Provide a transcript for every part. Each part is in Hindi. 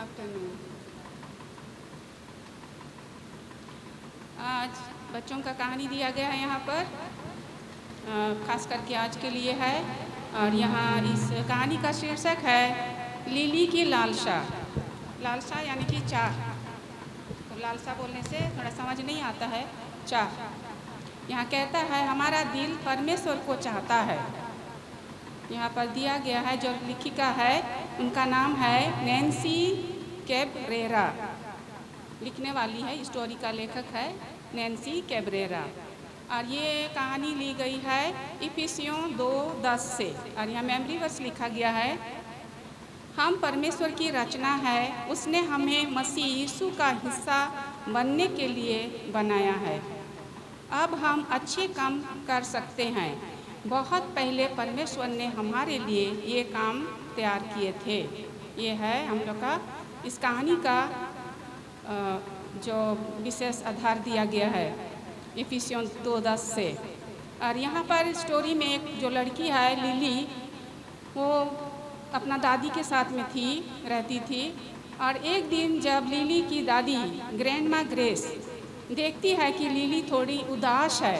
आफ्टरनून। आज बच्चों का कहानी दिया गया है यहाँ पर, खास करके आज के लिए है। और यहाँ इस कहानी का शीर्षक है लिली की लालसा। लालसा यानी कि चाह। तो लालसा बोलने से थोड़ा समझ नहीं आता है, चाह। यहाँ कहता है हमारा दिल परमेश्वर को चाहता है। यहाँ पर दिया गया है, जो लेखिका है उनका नाम है नैन्सी कैब्रेरा। लिखने वाली है, स्टोरी का लेखक है नैन्सी कैब्रेरा। और ये कहानी ली गई है इफिसियों 2:10 से। और यहाँ मेमोरी वर्स लिखा गया है, हम परमेश्वर की रचना है, उसने हमें मसीह यीशु का हिस्सा बनने के लिए बनाया है। अब हम अच्छे काम कर सकते हैं। बहुत पहले परमेश्वर ने हमारे लिए ये काम तैयार किए थे। ये है हम लोग का इस कहानी का जो विशेष आधार दिया गया है इफिसियों 2:10 से। और यहाँ पर स्टोरी में एक जो लड़की है लिली, वो अपना दादी के साथ में रहती थी। और एक दिन जब लिली की दादी ग्रैंड माँ ग्रेस देखती है कि लिली थोड़ी उदास है,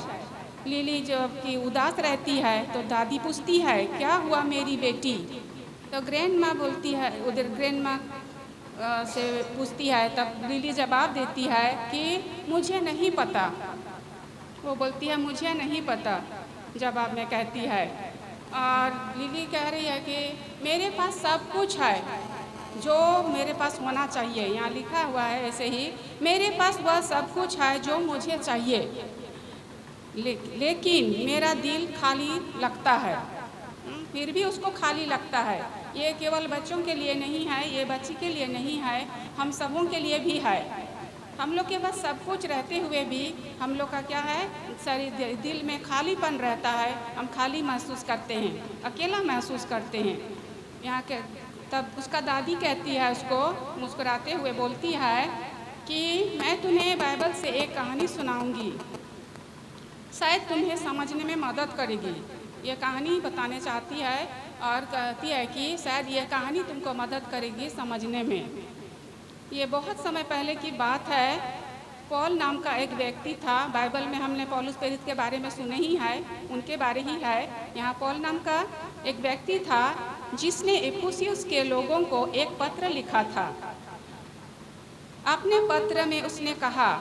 लिली जब कि उदास रहती है, तो दादी पूछती है क्या हुआ मेरी बेटी। तो ग्रैंड माँ बोलती है, उधर ग्रैंड माँ से पूछती है, तब लिली जवाब देती है कि मुझे नहीं पता। वो बोलती है मुझे नहीं पता, जवाब में कहती है। और लिली कह रही है कि मेरे पास सब कुछ है जो मेरे पास होना चाहिए। यहाँ लिखा हुआ है ऐसे ही, मेरे पास वह सब कुछ है जो मुझे चाहिए, लेकिन मेरा दिल खाली लगता है। फिर भी उसको खाली लगता है। ये केवल बच्चों के लिए नहीं है, ये बच्ची के लिए नहीं है, हम सबों के लिए भी है। हम लोग के पास सब कुछ रहते हुए भी हम लोग का क्या है, शरीर दिल में खालीपन रहता है। हम खाली महसूस करते हैं, अकेला महसूस करते हैं। यहाँ के तब उसका दादी कहती है, उसको मुस्कुराते हुए बोलती है कि मैं तुम्हें बाइबल से एक कहानी सुनाऊंगी, शायद तुम्हें समझने में मदद करेगी। ये कहानी बताने चाहती है और कहती है कि शायद ये कहानी तुमको मदद करेगी समझने में। ये बहुत समय पहले की बात है। पॉल नाम का एक व्यक्ति था। बाइबल में हमने पौलुस प्रेरित के बारे में सुने ही है, उनके बारे ही है। यहाँ पॉल नाम का एक व्यक्ति था जिसने इफिसियस के लोगों को एक पत्र लिखा था। अपने पत्र में उसने कहा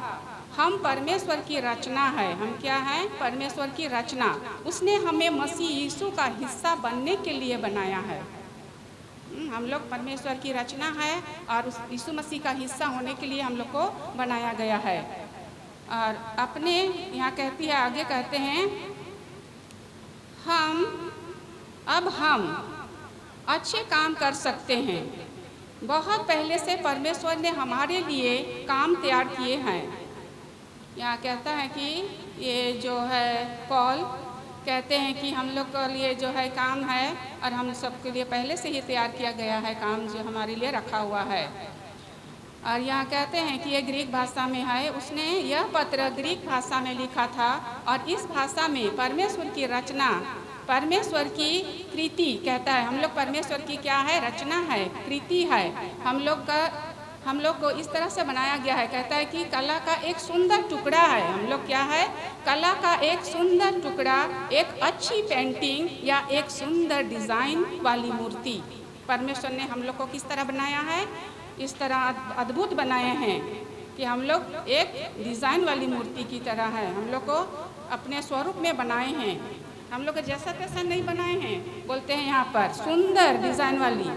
हम परमेश्वर की रचना है। हम क्या हैं? परमेश्वर की रचना। उसने हमें मसीह यीशु का हिस्सा बनने के लिए बनाया है। हम लोग परमेश्वर की रचना है और उस यीशु मसीह का हिस्सा होने के लिए हम लोग को बनाया गया है। और अपने यहाँ कहती है, आगे कहते हैं हम अच्छे काम कर सकते हैं। बहुत पहले से परमेश्वर ने हमारे लिए काम तैयार किए हैं। यहाँ कहता है कि ये जो है पॉल कहते हैं कि हम लोग के लिए जो है काम है और हम सबके लिए पहले से ही तैयार किया गया है काम जो हमारे लिए रखा हुआ है। और यहाँ कहते हैं कि ये ग्रीक भाषा में है। उसने यह पत्र ग्रीक भाषा में लिखा था और इस भाषा में परमेश्वर की रचना, परमेश्वर की कृति कहता है। हम लोग परमेश्वर की क्या है? रचना है, कृति है। हम लोग को इस तरह से बनाया गया है। कहता है कि कला का एक सुंदर टुकड़ा है। हम लोग क्या है? कला का एक सुंदर टुकड़ा, एक अच्छी पेंटिंग या एक सुंदर डिज़ाइन वाली मूर्ति। परमेश्वर ने हम लोग को किस तरह बनाया है? इस तरह अद्भुत बनाए हैं कि हम लोग एक डिज़ाइन वाली मूर्ति की तरह है। हम लोग को अपने स्वरूप में बनाए हैं। हम लोग जैसा तैसा नहीं बनाए हैं। बोलते हैं यहाँ पर सुंदर डिज़ाइन वाली।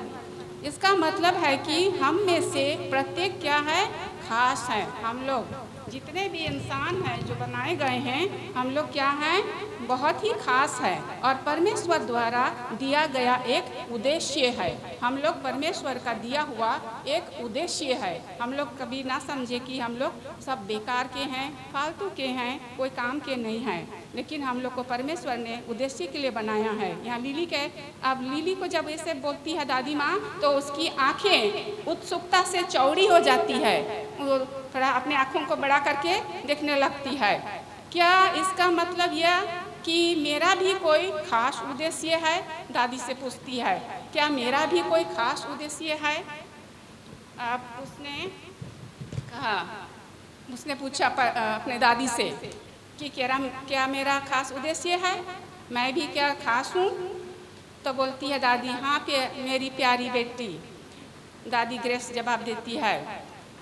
इसका मतलब है कि हम में से प्रत्येक क्या है? खास है। हम लोग जितने भी इंसान हैं जो बनाए गए हैं, हम लोग क्या हैं? बहुत ही खास है और परमेश्वर द्वारा दिया गया एक उद्देश्य है। हम लोग परमेश्वर का दिया हुआ एक उद्देश्य है। हम लोग कभी ना समझे कि हम लोग सब बेकार के हैं, फालतू के हैं, कोई काम के नहीं हैं। लेकिन हम लोग को परमेश्वर ने उद्देश्य के लिए बनाया है। यहाँ लिली के, अब लिली को जब ऐसे बोलती है दादी माँ, तो उसकी आँखें उत्सुकता से चौड़ी हो जाती है। वो थोड़ा अपने आँखों को बड़ा करके देखने लगती है। क्या इसका मतलब यह कि मेरा भी कोई खास उद्देश्य है? दादी से पूछती है, क्या मेरा भी कोई खास उद्देश्य है? अब उसने पूछा अपने दादी से कि क्या मेरा खास उद्देश्य है, मैं भी क्या खास हूँ। तो बोलती है दादी, हाँ मेरी प्यारी बेटी। दादी ग्रेस जवाब देती है,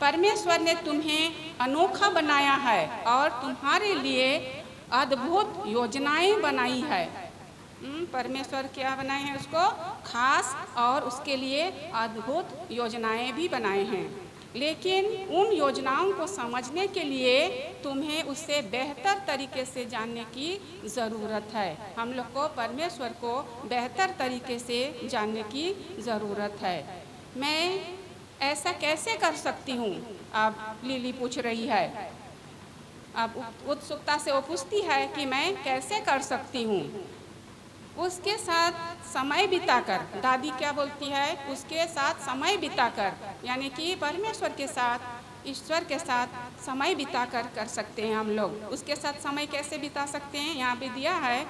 परमेश्वर ने तुम्हें अनोखा बनाया है और तुम्हारे लिए अद्भुत योजनाएं बनाई है। परमेश्वर क्या बनाए हैं, उसको खास, और उसके लिए अद्भुत योजनाएं भी बनाए हैं। लेकिन उन योजनाओं को समझने के लिए तुम्हें उससे बेहतर तरीके से जानने की ज़रूरत है। हम लोग को परमेश्वर को बेहतर तरीके से जानने की ज़रूरत है। मैं ऐसा कैसे कर सकती हूँ, अब लिली पूछ रही है। अब उत्सुकता से वो पूछती है कि मैं कैसे कर सकती हूँ। उसके साथ समय बिताकर, दादी क्या बोलती है, उसके साथ समय बिताकर, यानी कि परमेश्वर के साथ, ईश्वर के साथ समय बिताकर कर सकते हैं हम लोग। उसके साथ समय कैसे बिता सकते हैं, यहाँ पे दिया है,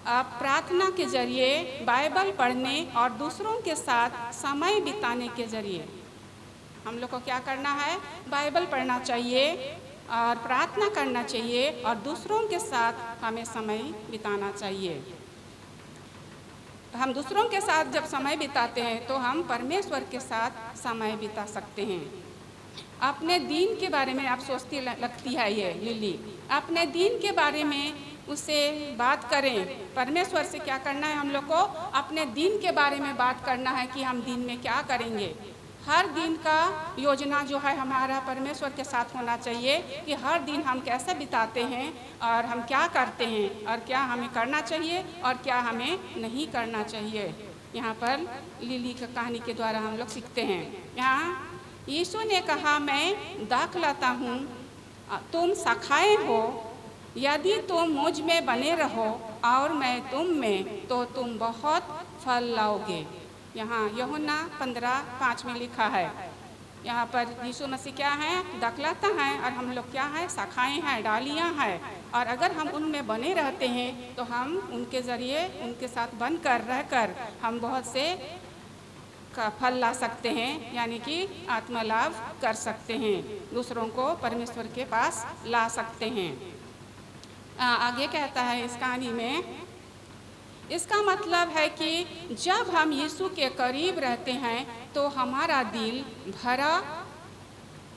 आप प्रार्थना के जरिए, बाइबल पढ़ने और दूसरों के साथ समय बिताने के जरिए। हम लोग को क्या करना है, बाइबल पढ़ना चाहिए और प्रार्थना करना चाहिए और दूसरों के साथ हमें समय बिताना चाहिए। हम दूसरों के साथ जब समय बिताते हैं तो हम परमेश्वर के साथ समय बिता सकते हैं। अपने दिन के बारे में आप सोचती लगती है ये लिली, अपने दिन के बारे में उससे बात करें। परमेश्वर से क्या करना है, हम लोग को अपने दिन के बारे में बात करना है कि हम दिन में क्या करेंगे। हर दिन का योजना जो है हमारा परमेश्वर के साथ होना चाहिए कि हर दिन हम कैसे बिताते हैं और हम क्या करते हैं और क्या हमें करना चाहिए और क्या हमें नहीं करना चाहिए। यहाँ पर लिली की कहानी के द्वारा हम लोग सीखते हैं। यहाँ यीशु ने कहा, मैं दाख लाता हूँ, तुम शाखाएं हो, यदि तुम मुझ में बने रहो और मैं तुम में, तो तुम बहुत फल लाओगे। यहाँ यूहन्ना 15:5 में लिखा है। यहाँ पर यीशु मसीह क्या है, दाखलाता है और हम लोग क्या है, शाखाएं हैं, डालियाँ हैं। और अगर हम उनमें बने रहते हैं तो हम उनके ज़रिए, उनके साथ बनकर रहकर हम बहुत से का फल ला सकते हैं, यानी कि आत्मा लाभ कर सकते हैं, दूसरों को परमेश्वर के पास ला सकते हैं। आगे कहता है इस कहानी में, इसका मतलब है कि जब हम यीशु के करीब रहते हैं तो हमारा दिल भरा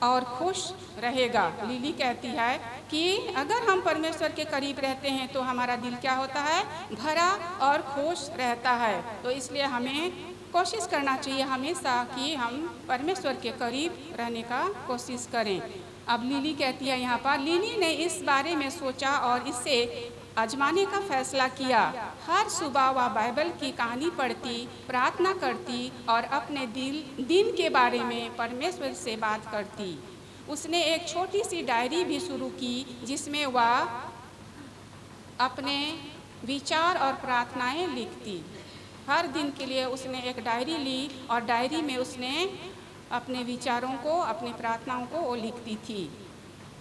और खुश रहेगा। लिली कहती है कि अगर हम परमेश्वर के करीब रहते हैं तो हमारा दिल क्या होता है, भरा और खुश रहता है। तो इसलिए हमें कोशिश करना चाहिए हमेशा कि हम परमेश्वर के करीब रहने का कोशिश करें। अब लिली कहती है यहाँ पर, लिली ने इस बारे में सोचा और इसे आजमाने का फैसला किया। हर सुबह वह बाइबल की कहानी पढ़ती, प्रार्थना करती और अपने दिन के बारे में परमेश्वर से बात करती। उसने एक छोटी सी डायरी भी शुरू की जिसमें वह अपने विचार और प्रार्थनाएं लिखती। हर दिन के लिए उसने एक डायरी ली और डायरी में उसने अपने विचारों को, अपनी प्रार्थनाओं को वो लिखती थी।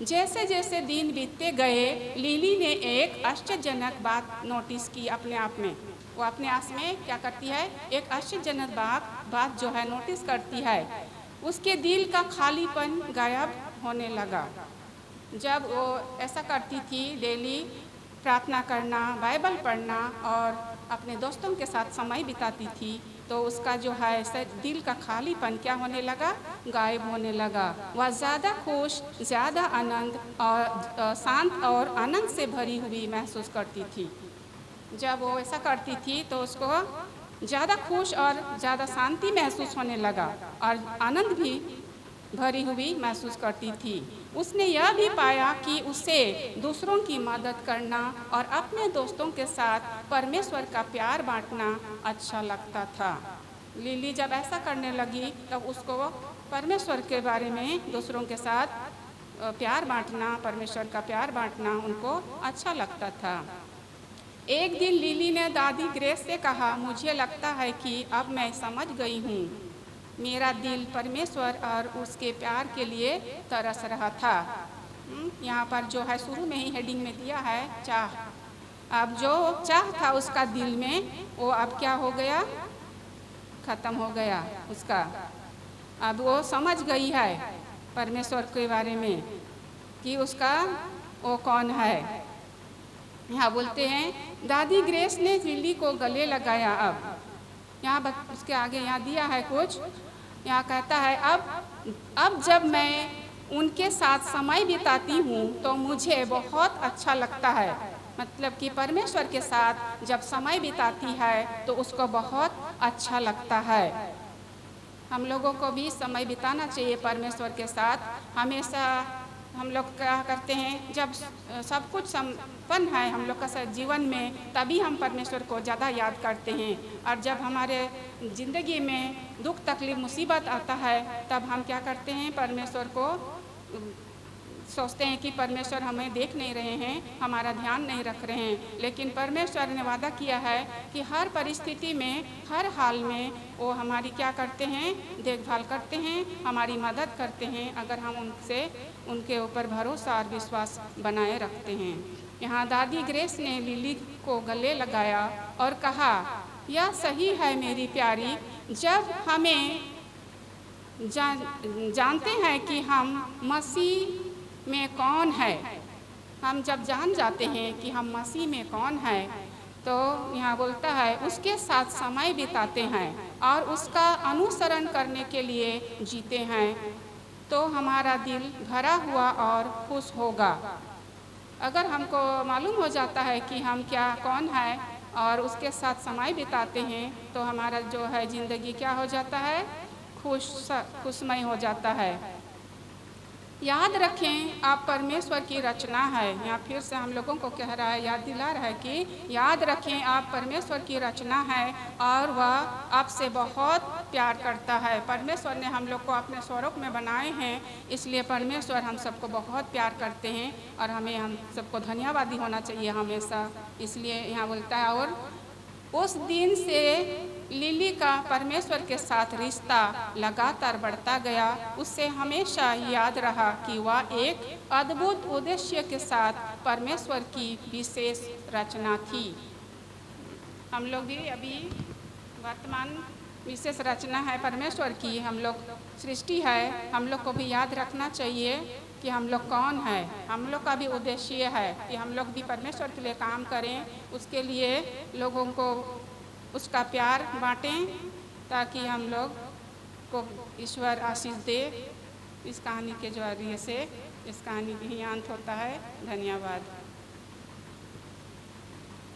जैसे जैसे दिन बीतते गए, लिली ने एक आश्चर्यजनक बात नोटिस की अपने आप में। वो अपने आप में क्या करती है, एक आश्चर्यजनक बात जो है नोटिस करती है। उसके दिल का खालीपन गायब होने लगा। जब वो ऐसा करती थी, डेली प्रार्थना करना, बाइबल पढ़ना और अपने दोस्तों के साथ समय बिताती थी, तो उसका जो है दिल का खालीपन क्या होने लगा, गायब होने लगा। वह ज़्यादा खुश, ज़्यादा आनंद और शांत और आनंद से भरी हुई महसूस करती थी। जब वो ऐसा करती थी तो उसको ज़्यादा खुश और ज़्यादा शांति महसूस होने लगा और आनंद भी भरी हुई महसूस करती थी। उसने यह भी पाया कि उसे दूसरों की मदद करना और अपने दोस्तों के साथ परमेश्वर का प्यार बांटना अच्छा लगता था। लिली जब ऐसा करने लगी तब उसको परमेश्वर के बारे में, दूसरों के साथ प्यार बांटना, परमेश्वर का प्यार बांटना उनको अच्छा लगता था। एक दिन लिली ने दादी ग्रेस से कहा, मुझे लगता है कि अब मैं समझ गई हूँ। मेरा दिल परमेश्वर और उसके प्यार के लिए तरस रहा था। यहाँ पर जो है शुरू में ही हेडिंग में दिया है चाह। अब जो चाह था उसका दिल में, वो अब क्या हो गया, ख़त्म हो गया उसका। अब वो समझ गई है परमेश्वर के बारे में कि उसका वो कौन है। यहाँ बोलते हैं दादी ग्रेस ने लिली को गले लगाया। अब यहाँ उसके आगे यहाँ दिया है कुछ, यहाँ कहता है अब जब मैं उनके साथ समय बिताती हूँ तो मुझे बहुत अच्छा लगता है। मतलब कि परमेश्वर के साथ जब समय बिताती है तो उसको बहुत अच्छा लगता है। हम लोगों को भी समय बिताना चाहिए परमेश्वर के साथ। हमेशा हम लोग क्या करते हैं, जब सब कुछ संपन्न है हम लोग का जीवन में, तभी हम परमेश्वर को ज़्यादा याद करते हैं। और जब हमारे ज़िंदगी में दुख तकलीफ मुसीबत आता है तब हम क्या करते हैं, परमेश्वर को सोचते हैं कि परमेश्वर हमें देख नहीं रहे हैं, हमारा ध्यान नहीं रख रहे हैं। लेकिन परमेश्वर ने वादा किया है कि हर परिस्थिति में, हर हाल में वो हमारी क्या करते हैं, देखभाल करते हैं, हमारी मदद करते हैं, अगर हम उनके ऊपर भरोसा और विश्वास बनाए रखते हैं। यहाँ दादी ग्रेस ने लिली को गले लगाया और कहा, यह सही है मेरी प्यारी, जब हमें जानते हैं कि हम मसीह में कौन है, हम जब जान जाते हैं कि हम मसीह में कौन है, तो यहाँ बोलता है उसके साथ समय बिताते हैं और उसका अनुसरण करने के लिए जीते हैं, तो हमारा दिल भरा हुआ और खुश होगा। अगर हमको मालूम हो जाता है कि हम क्या कौन है और उसके साथ समय बिताते हैं, तो हमारा जो है ज़िंदगी क्या हो जाता है, खुशमय हो जाता है। याद रखें आप परमेश्वर की रचना है। यहाँ फिर से हम लोगों को कह रहा है, याद दिला रहा है कि याद रखें आप परमेश्वर की रचना है और वह आपसे बहुत प्यार करता है। परमेश्वर ने हम लोग को अपने स्वरूप में बनाए हैं, इसलिए परमेश्वर हम सबको बहुत प्यार करते हैं और हमें हम सबको धन्यवादी होना चाहिए हमेशा। इसलिए यहाँ बोलता है, और उस दिन से लिली का परमेश्वर के साथ रिश्ता लगातार बढ़ता गया। उससे हमेशा याद रहा कि वह एक अद्भुत उद्देश्य के साथ परमेश्वर की विशेष रचना थी। हम लोग भी अभी वर्तमान विशेष रचना है परमेश्वर की, हम लोग सृष्टि है, हम लोग को भी याद रखना चाहिए कि हम लोग कौन है। हम लोग का भी उद्देश्य है कि हम लोग भी परमेश्वर के लिए काम करें, उसके लिए लोगों को उसका प्यार बांटें, ताकि हम लोग को ईश्वर आशीष दे। इस कहानी के जरिए से इस कहानी की ही अंत होता है। धन्यवाद।